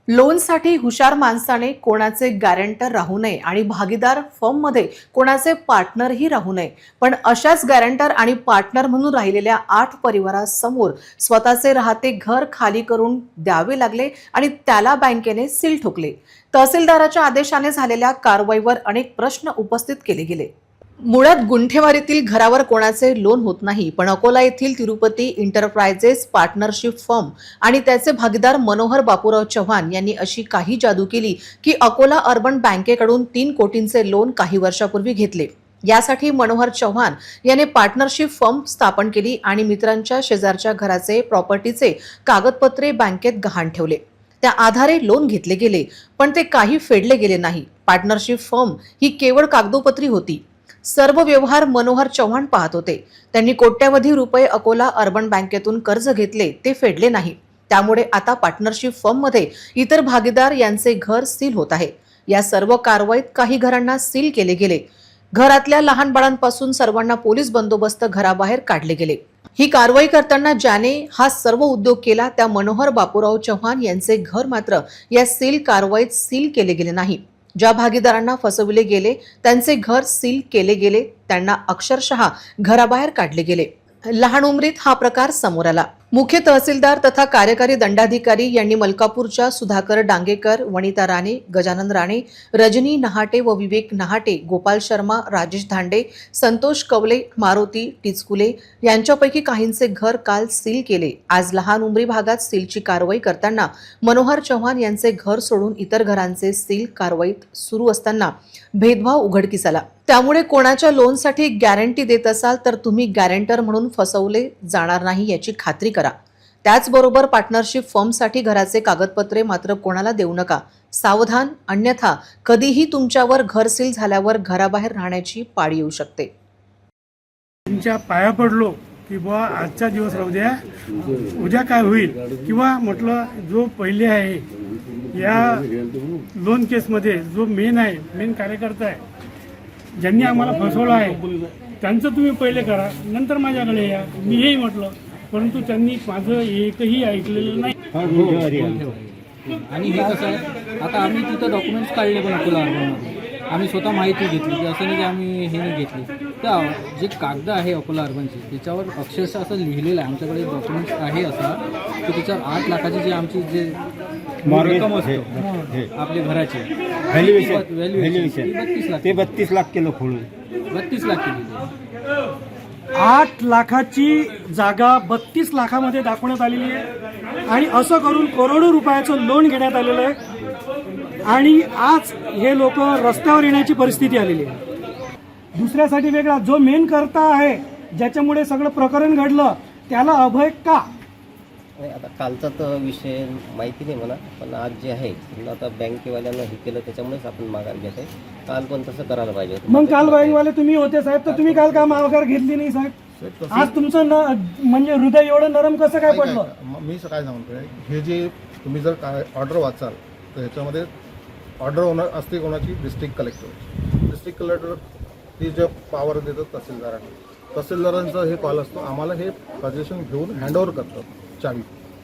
लोनसाठी हुशार माणसाने कोणाचे गॅरंटर राहू नये आणि भागीदार फर्ममध्ये कोणाचे पार्टनरही राहू नये. पण अशाच गॅरंटर आणि पार्टनर म्हणून राहिलेल्या 8 परिवारासमोर स्वतःचे राहते घर खाली करून द्यावे लागले आणि त्याला बँकेने सील ठोकले. तहसीलदाराच्या आदेशाने झालेल्या कारवाईवर अनेक प्रश्न उपस्थित केले गेले. मुळात गुंठेवारीतील घरावर कोणाचे लोन होत नाही, पण अकोला येथील तिरुपती इंटरप्राइजेस पार्टनरशिप फर्म आणि त्याचे भागीदार मनोहर बापूराव चव्हाण यांनी अशी काही जादू केली की अकोला अर्बन बँकेकडून 3 कोटींचे लोन काही वर्षापूर्वी घेतले. यासाठी मनोहर चव्हाण याने पार्टनरशिप फर्म स्थापन केली आणि मित्रांच्या शेजारच्या घराचे प्रॉपर्टीचे कागदपत्रे बँकेत गहाण ठेवले. त्या आधारे लोन घेतले गेले, पण ते काही फेडले गेले नाही. पार्टनरशिप फर्म ही केवळ कागदोपत्री होती. सर्व व्यवहार मनोहर चव्हाण पाहत होते. त्यांनी कोट्यवधी रुपये अकोला अर्बन बँकेतून कर्ज घेतले, ते फेडले नाही. त्यामुळे आता पार्टनरशिप फर्ममध्ये इतर भागीदार यांचे घर सील होत आहे. या सर्व कारवाईत काही घरांना सील केले गेले. घरातल्या लहान बाळांपासून सर्वांना पोलीस बंदोबस्त घराबाहेर काढले गेले. ही कारवाई करताना ज्याने हा सर्व उद्योग केला त्या मनोहर बापूराव चव्हाण यांचे घर मात्र या सील कारवाईत सील केले गेले नाही. ज्या भागीदारांना फसविले गेले त्यांचे घर सील केले गेले, त्यांना अक्षरशः घराबाहेर काढले गेले. लहान उमरीत हा प्रकार समोर आला. मुख्य तहसीलदार तथा कार्यकारी दंडाधिकारी यांनी मलकापूरच्या सुधाकर डांगेकर, वनिता राणे, गजानन राणे, रजनी नहाटे व विवेक नहाटे, गोपाल शर्मा, राजेश धांडे, संतोष कवले, मारुती टिचकुले यांच्यापैकी काहींचे घर काल सील केले. आज लहान उमरी भागात सीलची कारवाई करताना मनोहर चव्हाण यांचे घर सोडून इतर घरांचे सील कारवाईत सुरू असताना भेदभाव उघडकीस आला. त्यामुळे कोणाच्या लोनसाठी गॅरंटी देत असाल तर तुम्ही गॅरंटर म्हणून फसवले जाणार नाही याची खात्री करा. त्याचबरोबर पार्टनरशिप फर्मसाठी घराचे कागदपत्रे मात्र कोणाला देऊ नका. सावधान, अन्यथा कधीही तुमच्यावर घर सील झाल्यावर घराबाहेर राहण्याची पाळी येऊ शकते. तुमच्या पाया पडलो की बुवा आजचा दिवस राहू द्या, उद्या काय होईल, किंवा म्हटलं जो पहिले आहे या लोन केसमध्ये जो मेन कार्यकर्ता आहे, ज्यांनी आम्हाला फसवलं आहे त्यांचं तुम्ही पहिले करा, नंतर माझ्याकडे या, मी हेही म्हटलं. परंतु त्यांनी माझं एकही ऐकलेलं नाही. आणि हे कसं आहे, आता आम्ही तिथं डॉक्युमेंट्स काढले पण अकोला अर्बनमध्ये आम्ही स्वतः माहिती घेतली की असं नाही की आम्ही हे नाही घेतली. त्या जे कागद आहे अकोला अर्बनचे त्याच्यावर अक्षरशः असं लिहिलेलं आहे, आमच्याकडे डॉक्युमेंट्स आहे असा की त्याच्यावर 8 लाखाची जी आमची जे रक्कम असते आपल्या घराची व्हॅल्युएशन ते 32 लाख केलं खोळून 32 लाख केली. 8 लाखाची जागा 32 लाखामध्ये दाखवण्यात आलेली आहे आणि असं करून करोडो रुपयाचं लोन घेण्यात आलेलं आहे. आणि आज हे लोक रस्त्यावर येण्याची परिस्थिती आलेली आहे. दुसऱ्यासाठी वेगळा जो मेन करता आहे, ज्याच्यामुळे सगळं प्रकरण घडलं, त्याला अभय का? आता कालचा तर विषय माहिती नाही मला, पण आज जे आहे आता बँकेवाल्यांना हे केलं त्याच्यामुळेच आपण माघार घेत आहे. काल पण तसं करायला पाहिजे होतं. मग काल बँकवाले तुम्ही होते साहेब, तर तुम्ही काल का माघार घेतली नाही साहेब? आज तुमचं म्हणजे हृदय एवढं नरम कसं काय पडलं? मी काय सांगतोय, हे जे तुम्ही जर काय ऑर्डर वाचाल तर ह्याच्यामध्ये ऑर्डर होणार असते कोणाची, डिस्ट्रिक्ट कलेक्टर ती जे पॉवर देतात तहसीलदारांना, तहसीलदारांचा हे कॉल असतो, आम्हाला हे सजेशन घेऊन हँडओव्हर करतात चावी.